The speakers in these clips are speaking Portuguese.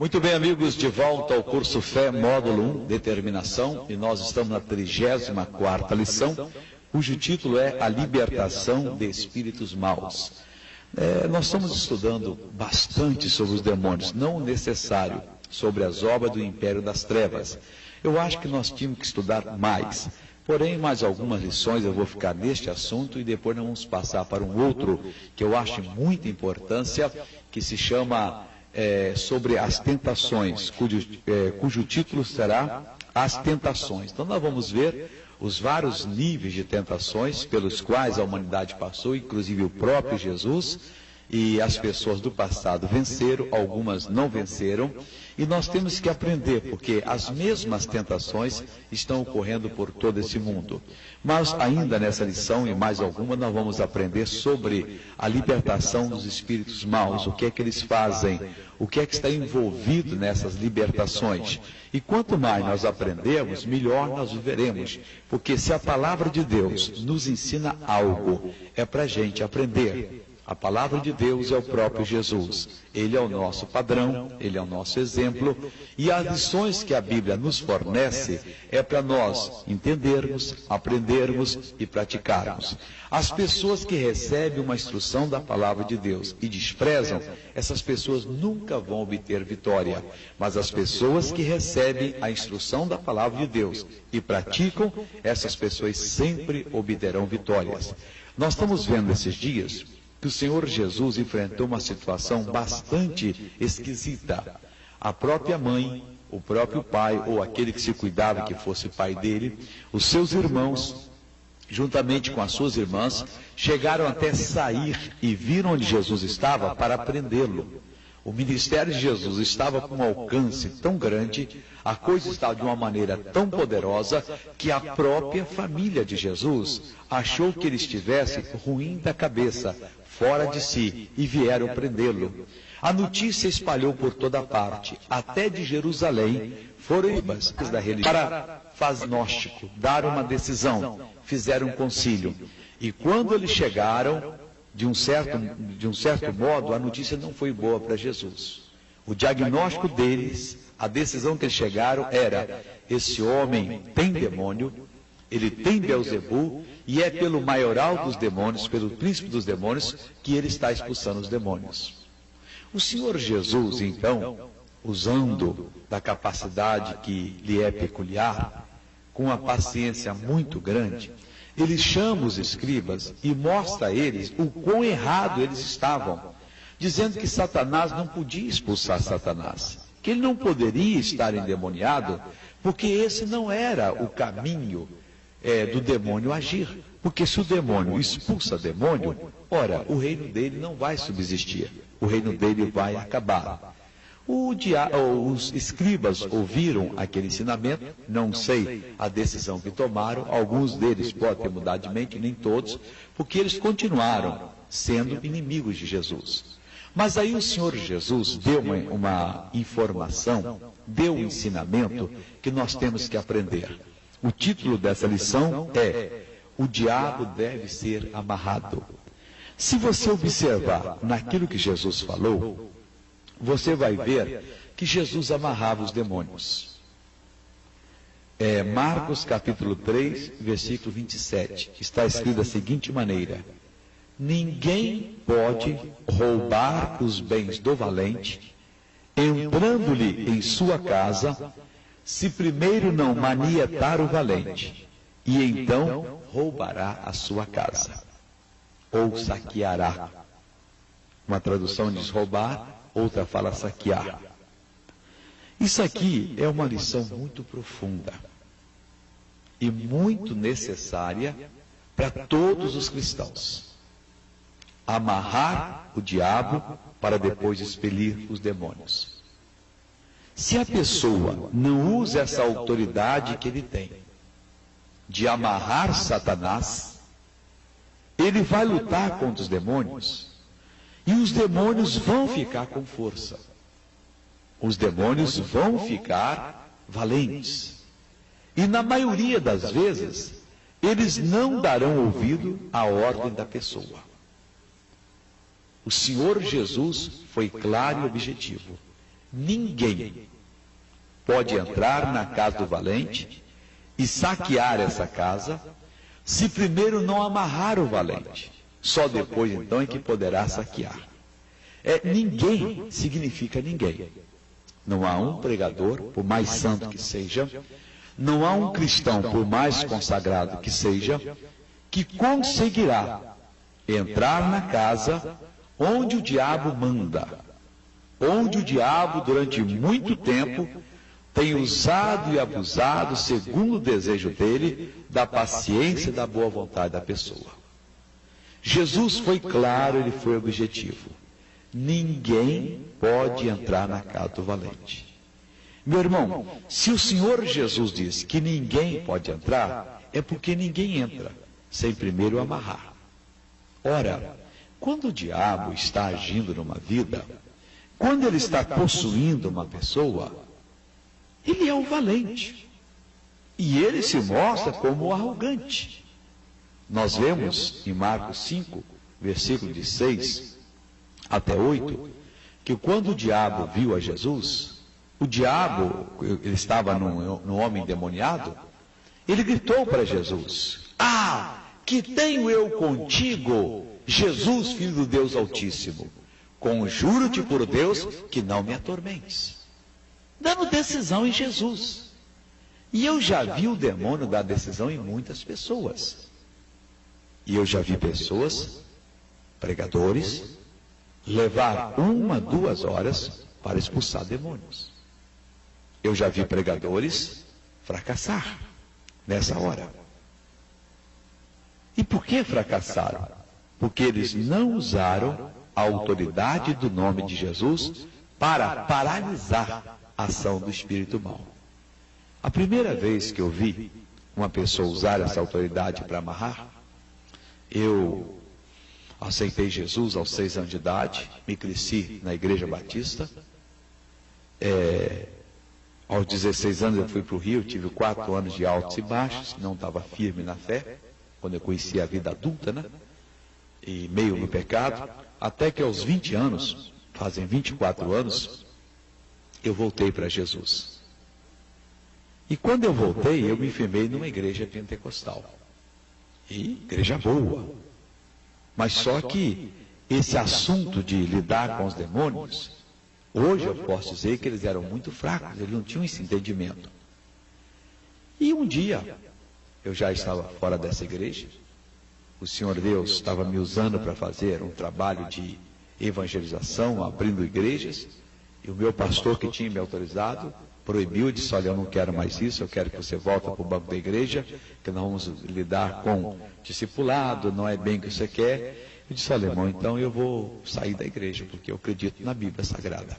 Muito bem, amigos, de volta ao curso Fé, módulo 1, Determinação, e nós estamos na 34ª lição, cujo título é A Libertação de Espíritos Maus. Nós estamos estudando bastante sobre os demônios, não o necessário, sobre as obras do Império das Trevas. Eu acho que nós tínhamos que estudar mais, porém, mais algumas lições eu vou ficar neste assunto e depois nós vamos passar para um outro que eu acho de muita importância, que se chama sobre as tentações, cujo título será As Tentações. Então nós vamos ver os vários níveis de tentações pelos quais a humanidade passou, inclusive o próprio Jesus, e as pessoas do passado venceram, algumas não venceram, e nós temos que aprender, porque as mesmas tentações estão ocorrendo por todo esse mundo. Mas ainda nessa lição e mais alguma, nós vamos aprender sobre a libertação dos espíritos maus, o que é que eles fazem, o que é que está envolvido nessas libertações. E quanto mais nós aprendemos, melhor nós viveremos, porque se a palavra de Deus nos ensina algo, é para a gente aprender. A palavra de Deus é o próprio Jesus. Ele é o nosso padrão, ele é o nosso exemplo, e as lições que a Bíblia nos fornece é para nós entendermos, aprendermos e praticarmos. As pessoas que recebem uma instrução da palavra de Deus e desprezam, essas pessoas nunca vão obter vitória. Mas as pessoas que recebem a instrução da palavra de Deus e praticam, essas pessoas sempre obterão vitórias. Nós estamos vendo esses dias que o Senhor Jesus enfrentou uma situação bastante esquisita. A própria mãe, o próprio pai, ou aquele que se cuidava que fosse pai dele, os seus irmãos, juntamente com as suas irmãs, chegaram até sair e viram onde Jesus estava para prendê-lo. O ministério de Jesus estava com um alcance tão grande, a coisa estava de uma maneira tão poderosa, que a própria família de Jesus achou que ele estivesse ruim da cabeça, fora de si, e vieram prendê-lo. A notícia espalhou por toda parte, até de Jerusalém, foram da religião para fagnóstico, dar uma decisão, fizeram um concílio. E quando eles chegaram, de um certo modo, a notícia não foi boa para Jesus. O diagnóstico deles, a decisão que eles chegaram era: esse homem tem demônio, ele tem Beelzebu, e é pelo maioral dos demônios, pelo príncipe dos demônios, que ele está expulsando os demônios. O Senhor Jesus, então, usando da capacidade que lhe é peculiar, com uma paciência muito grande, ele chama os escribas e mostra a eles o quão errado eles estavam, dizendo que Satanás não podia expulsar Satanás, que ele não poderia estar endemoniado, porque esse não era o caminho do demônio agir. Porque se o demônio expulsa demônio, ora, o reino dele não vai subsistir, o reino dele vai acabar. Os escribas ouviram aquele ensinamento, não sei a decisão que tomaram, alguns deles podem ter mudado de mente, nem todos, porque eles continuaram sendo inimigos de Jesus. Mas aí o Senhor Jesus deu uma informação, deu um ensinamento que nós temos que aprender. O título dessa lição é: o diabo deve ser amarrado. Se você observar naquilo que Jesus falou, você vai ver que Jesus amarrava os demônios. Marcos capítulo 3, versículo 27, está escrito da seguinte maneira: ninguém pode roubar os bens do valente, entrando-lhe em sua casa, se primeiro não manietar o valente, e então roubará a sua casa, ou saqueará. Uma tradução diz roubar, outra fala saquear. Isso aqui é uma lição muito profunda e muito necessária para todos os cristãos. Amarrar o diabo para depois expelir os demônios. Se a pessoa não usa essa autoridade que ele tem de amarrar Satanás, ele vai lutar contra os demônios e os demônios vão ficar com força. Os demônios vão ficar valentes. E na maioria das vezes, eles não darão ouvido à ordem da pessoa. O Senhor Jesus foi claro e objetivo. ninguém pode entrar na casa do valente e saquear essa casa, se primeiro não amarrar o valente. Só depois, então, é que poderá saquear. Ninguém significa ninguém. Não há um pregador, por mais santo que seja, não há um cristão, por mais consagrado que seja, que conseguirá entrar na casa onde o diabo manda, onde o diabo, durante muito tempo, tem usado e abusado, segundo o desejo dele, da paciência e da boa vontade da pessoa. Jesus foi claro, ele foi objetivo. Ninguém pode entrar na casa do valente. Meu irmão, se o Senhor Jesus diz que ninguém pode entrar, é porque ninguém entra sem primeiro amarrar. Ora, quando o diabo está agindo numa vida, quando ele está possuindo uma pessoa, ele é o valente. E ele se mostra como o arrogante. Nós vemos em Marcos 5, versículo de 6 até 8, que quando o diabo viu a Jesus, o diabo, ele estava no homem endemoniado, ele gritou para Jesus: "Ah, que tenho eu contigo, Jesus, Filho do Deus Altíssimo? Conjuro-te por Deus que não me atormentes." Dando decisão em Jesus. E eu já vi o demônio dar decisão em muitas pessoas. E eu já vi pessoas, pregadores, levar 1, 2 horas para expulsar demônios. Eu já vi pregadores fracassar nessa hora. E por que fracassaram? Porque eles não usaram a autoridade do nome de Jesus para paralisar a ação do espírito mau. A primeira vez que eu vi uma pessoa usar essa autoridade para amarrar, eu aceitei Jesus aos 6 anos de idade, me cresci na Igreja Batista. Aos 16 anos eu fui para o Rio, tive 4 anos de altos e baixos, não estava firme na fé, quando eu conheci a vida adulta, né? E meio no pecado, até que aos 20 anos, fazem 24 anos, eu voltei para Jesus. E quando eu voltei, eu me firmei numa igreja pentecostal. E igreja boa. Mas só que esse assunto de lidar com os demônios, hoje eu posso dizer que eles eram muito fracos, eles não tinham esse entendimento. E um dia, eu já estava fora dessa igreja, o Senhor Deus estava me usando para fazer um trabalho de evangelização, abrindo igrejas, e o meu pastor que tinha me autorizado, proibiu e disse: "Olha, eu não quero mais isso, eu quero que você volte para o banco da igreja, que nós vamos lidar com discipulado, não é bem o que você quer." Eu disse: "Olha, irmão, então eu vou sair da igreja, porque eu acredito na Bíblia Sagrada."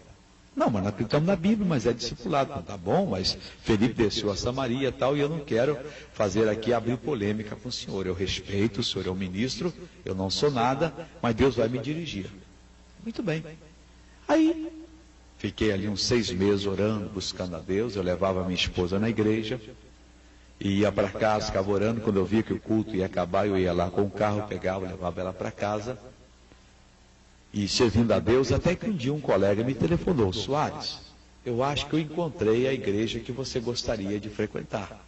"Não, mas nós acreditamos na Bíblia, mas é discipulado." "Tá bom, mas Felipe desceu a Samaria e tal, e eu não quero fazer aqui abrir polêmica com o senhor. Eu respeito, o senhor é um ministro, eu não sou nada, mas Deus vai me dirigir." Muito bem. Aí, fiquei ali uns 6 meses orando, buscando a Deus. Eu levava minha esposa na igreja, e ia para casa, ficava orando. Quando eu via que o culto ia acabar, eu ia lá com o carro, pegava, levava ela para casa, e servindo a Deus, até que um dia um colega me telefonou: "Soares, eu acho que eu encontrei a igreja que você gostaria de frequentar."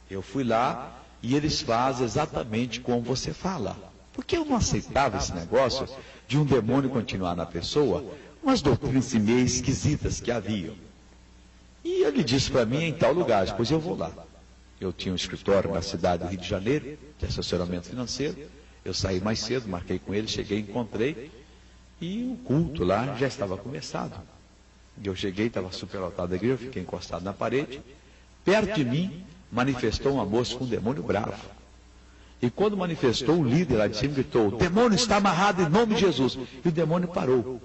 Eu fui lá, e eles fazem exatamente como você fala. Porque eu não aceitava esse negócio de um demônio continuar na pessoa, umas doutrinas meio esquisitas que haviam. E ele disse para mim: "em tal lugar." Depois eu vou lá. Eu tinha um escritório na cidade do Rio de Janeiro, de assessoramento financeiro. Eu saí mais cedo, marquei com ele, cheguei, encontrei, e o culto lá já estava começado. E eu cheguei, estava superlotado a igreja, eu fiquei encostado na parede. Perto de mim, manifestou uma moça com um demônio bravo. E quando manifestou, o líder lá de cima gritou: "O demônio está amarrado em nome de Jesus." E o demônio parou.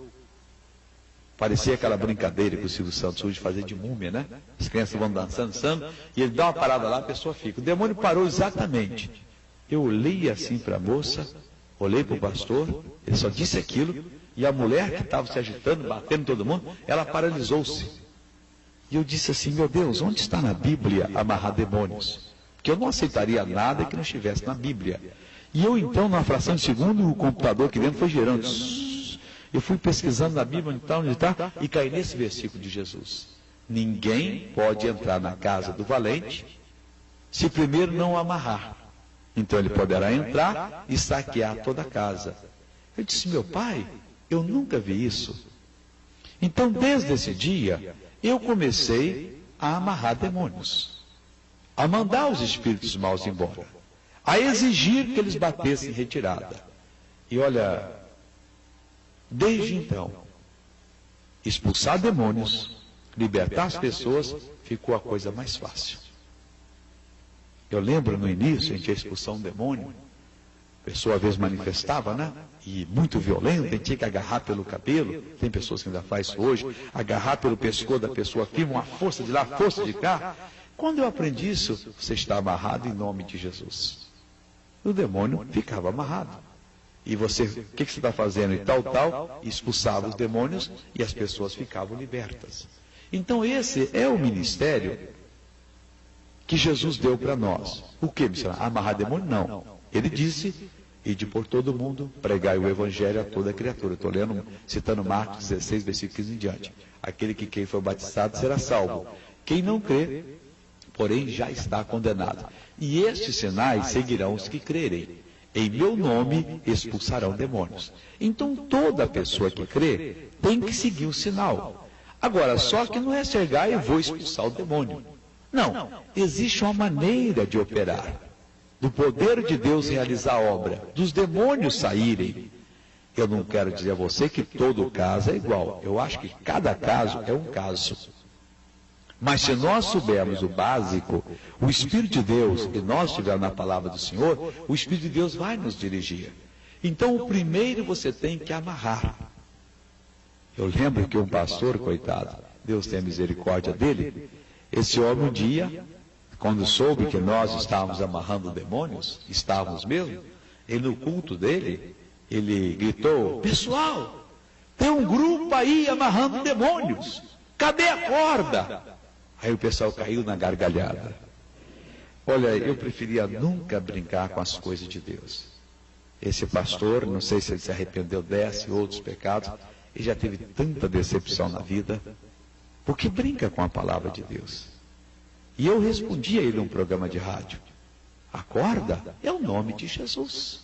Parecia aquela brincadeira que o Silvio Santos usa de fazer de múmia, né? As crianças vão dançando, e ele dá uma parada lá, a pessoa fica. O demônio parou exatamente. Eu olhei assim para a moça, olhei para o pastor, ele só disse aquilo, e a mulher que estava se agitando, batendo todo mundo, ela paralisou-se. E eu disse assim: "Meu Deus, onde está na Bíblia amarrar demônios?" Porque eu não aceitaria nada que não estivesse na Bíblia. E eu então, numa fração de segundo, o computador aqui dentro foi girando. Eu fui pesquisando na Bíblia, onde está, e caí nesse versículo de Jesus. Ninguém pode entrar na casa do valente se primeiro não amarrar. Então ele poderá entrar e saquear toda a casa. Eu disse, meu pai, eu nunca vi isso. Então, desde esse dia, eu comecei a amarrar demônios, a mandar os espíritos maus embora, a exigir que eles batessem retirada. E olha, desde então, expulsar demônios, libertar as pessoas, ficou a coisa mais fácil. Eu lembro no início, a gente ia expulsar um demônio, a pessoa às vezes manifestava, né? E muito violenta, a gente tinha que agarrar pelo cabelo, tem pessoas que ainda fazem isso hoje, agarrar pelo pescoço da pessoa firme, uma força de lá, força de cá. Quando eu aprendi isso, você está amarrado em nome de Jesus. O demônio ficava amarrado. E você, o que você está fazendo? E tal, expulsava os demônios e as pessoas ficavam libertas. Então esse é o ministério que Jesus deu para nós. O que, missionário? Amarrar demônio? Não. Ele disse, ide por todo mundo, pregai o evangelho a toda criatura. Estou lendo, citando Marcos 16, versículo 15 em diante. Aquele que quem for batizado será salvo. Quem não crê, porém já está condenado. E estes sinais seguirão os que crerem. Em meu nome expulsarão demônios. Então toda pessoa que crê tem que seguir o sinal. Agora, só que não é chegar e vou expulsar o demônio. Não, existe uma maneira de operar. Do poder de Deus realizar a obra, dos demônios saírem. Eu não quero dizer a você que todo caso é igual. Eu acho que cada caso é um caso. Mas se nós soubermos o básico, o Espírito de Deus, e nós estivermos na palavra do Senhor, o Espírito de Deus vai nos dirigir. Então, o primeiro você tem que amarrar. Eu lembro que um pastor, coitado, Deus tenha misericórdia dele, esse homem um dia, quando soube que nós estávamos amarrando demônios, estávamos mesmo, ele no culto dele, ele gritou, pessoal, tem um grupo aí amarrando demônios, cadê a corda? Aí o pessoal caiu na gargalhada. Olha, eu preferia nunca brincar com as coisas de Deus. Esse pastor, não sei se ele se arrependeu desse ou outros pecados, ele já teve tanta decepção na vida, porque brinca com a palavra de Deus. E eu respondi a ele num programa de rádio, a corda é o nome de Jesus.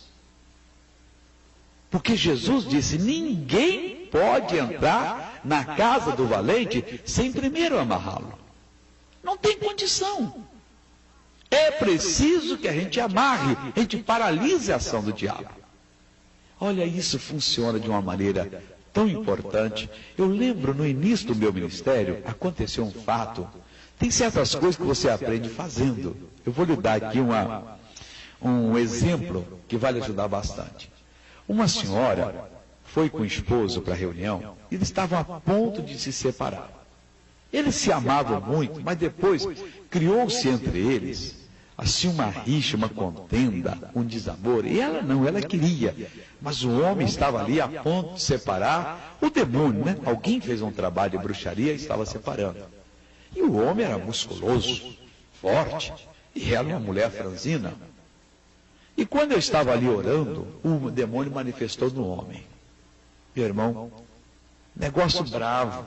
Porque Jesus disse, ninguém pode entrar na casa do valente sem primeiro amarrá-lo. Não tem condição. É preciso que a gente amarre, a gente paralise a ação do diabo. Olha, isso funciona de uma maneira tão importante. Eu lembro, no início do meu ministério, aconteceu um fato. Tem certas coisas que você aprende fazendo. Eu vou lhe dar aqui um exemplo que vai lhe ajudar bastante. Uma senhora foi com o esposo para a reunião e eles estavam a ponto de se separar. Eles se amavam muito, mas depois criou-se entre eles assim uma rixa, uma contenda, um desamor. E ela não, ela queria. Mas o homem estava ali a ponto de separar o demônio, né? Alguém fez um trabalho de bruxaria e estava separando. E o homem era musculoso, forte, e ela uma mulher franzina. E quando eu estava ali orando, o demônio manifestou no homem. Meu irmão, negócio bravo.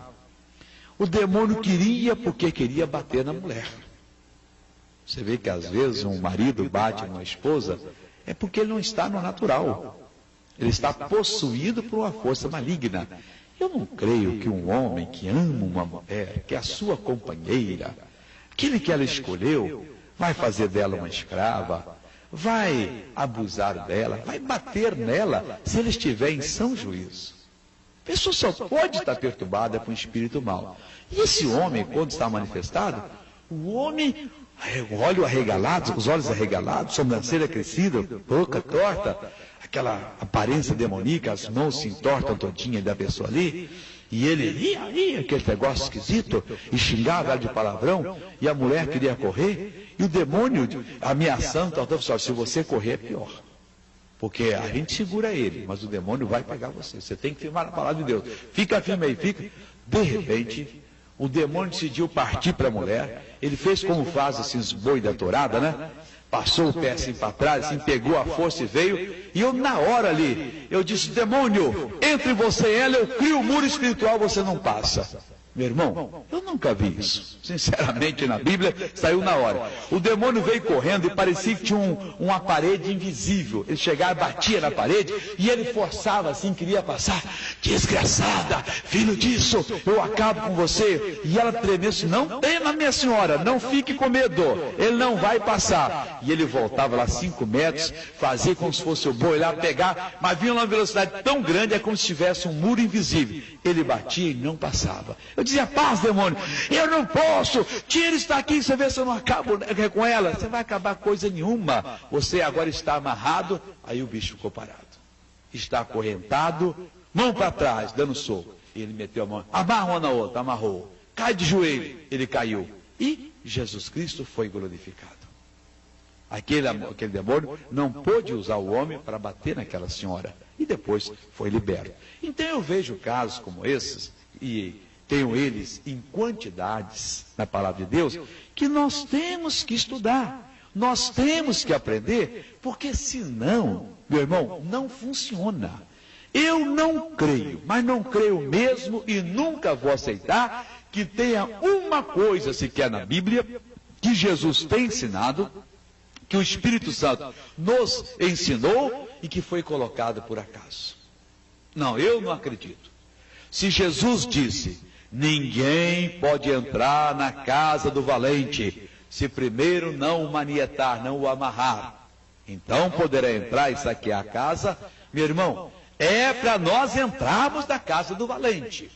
O demônio queria porque queria bater na mulher. Você vê que às vezes um marido bate numa esposa, é porque ele não está no natural. Ele está possuído por uma força maligna. Eu não creio que um homem que ama uma mulher, que é a sua companheira, aquele que ela escolheu, vai fazer dela uma escrava, vai abusar dela, vai bater nela, se ele estiver em são juízo. A pessoa só pode estar perturbada com o espírito mau. E esse homem, quando está manifestado, o homem, olho arregalado, os olhos arregalados, sobrancelha crescida, boca torta, aquela aparência demoníaca, as mãos se entortam todinha da pessoa ali, e ele ia, aquele negócio esquisito, e xingava ela de palavrão, e a mulher queria correr, e o demônio ameaçando, se você correr é pior. Porque a gente segura ele, mas o demônio vai pegar você. Você tem que firmar a palavra de Deus. Fica firme aí, fica. De repente, o demônio decidiu partir para a mulher. Ele fez como faz esses boi da tourada, né? Passou o pé assim para trás, assim, pegou a força e veio. E eu, na hora ali, eu disse: demônio, entre você e ela, eu crio um muro espiritual, você não passa. Meu irmão, eu nunca vi isso. Sinceramente, na Bíblia, saiu na hora. O demônio veio correndo e parecia que tinha uma parede invisível. Ele chegava, batia na parede e ele forçava assim, queria passar. Desgraçada, filho disso, eu acabo com você. E ela tremeu assim: não tema, minha senhora, não fique com medo, ele não vai passar. E ele voltava lá 5 metros, fazia como se fosse o boi lá pegar, mas vinha numa velocidade tão grande, é como se tivesse um muro invisível. Ele batia e não passava. Eu dizia: paz, demônio, eu não posso, tira isso daqui, você vê se eu não acabo com ela. Você vai acabar coisa nenhuma, você agora está amarrado. Aí o bicho ficou parado, está acorrentado, mão para trás, dando soco. Ele meteu a mão, amarra uma na outra, amarrou, cai de joelho, ele caiu, e Jesus Cristo foi glorificado. Aquele demônio não pôde usar o homem para bater naquela senhora, e depois foi liberto. Então eu vejo casos como esses, e tenho eles em quantidades na palavra de Deus, que nós temos que estudar, nós temos que aprender, porque senão, meu irmão, não funciona. Eu não creio, mas não creio mesmo e nunca vou aceitar que tenha uma coisa sequer na Bíblia que Jesus tem ensinado, que o Espírito Santo nos ensinou e que foi colocado por acaso. Não, eu não acredito. Se Jesus disse: ninguém pode entrar na casa do valente se primeiro não o manietar, não o amarrar, então poderá entrar e saquear a casa. Meu irmão, é para nós entrarmos na casa do valente,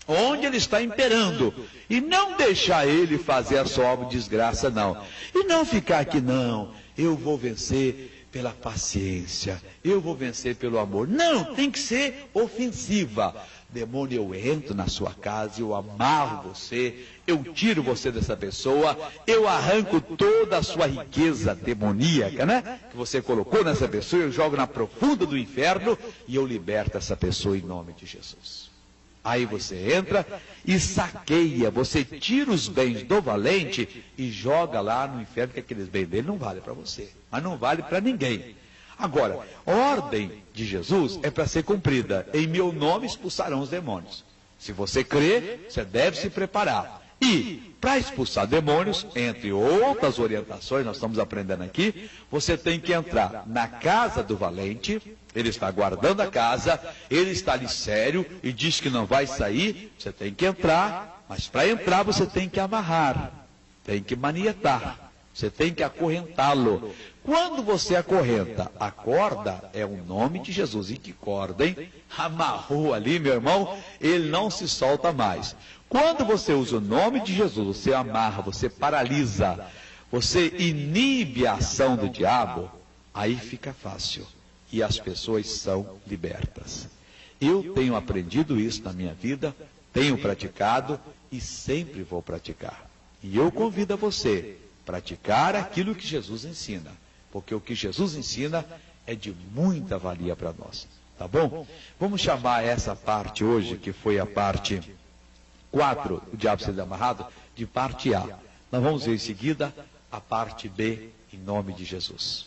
onde ele está imperando, e não deixar ele fazer a sua obra de desgraça, não. E não ficar aqui: não, eu vou vencer pela paciência, eu vou vencer pelo amor. Não, tem que ser ofensiva. Demônio, eu entro na sua casa, eu amarro você, eu tiro você dessa pessoa, eu arranco toda a sua riqueza demoníaca, né, que você colocou nessa pessoa, eu jogo na profunda do inferno e eu liberto essa pessoa em nome de Jesus. Aí você entra e saqueia, você tira os bens do valente e joga lá no inferno, que aqueles bens dele não valem para você, mas não vale para ninguém. Agora, a ordem de Jesus é para ser cumprida: em meu nome expulsarão os demônios. Se você crê, você deve se preparar. E, para expulsar demônios, entre outras orientações, nós estamos aprendendo aqui, você tem que entrar na casa do valente. Ele está guardando a casa, ele está ali sério e diz que não vai sair. Você tem que entrar, mas para entrar você tem que amarrar, tem que manietar, você tem que acorrentá-lo. Quando você acorrenta, a corda é o nome de Jesus. E que corda, hein? Amarrou ali, meu irmão, ele não se solta mais. Quando você usa o nome de Jesus, você amarra, você paralisa, você inibe a ação do diabo, aí fica fácil. E as pessoas são libertas. Eu tenho aprendido isso na minha vida, tenho praticado e sempre vou praticar. E eu convido a você a praticar aquilo que Jesus ensina, porque o que Jesus ensina é de muita valia para nós. Tá bom? Vamos chamar essa parte hoje, que foi a parte 4, o diabo sendo amarrado, de parte A. Nós vamos ver em seguida a parte B, em nome de Jesus.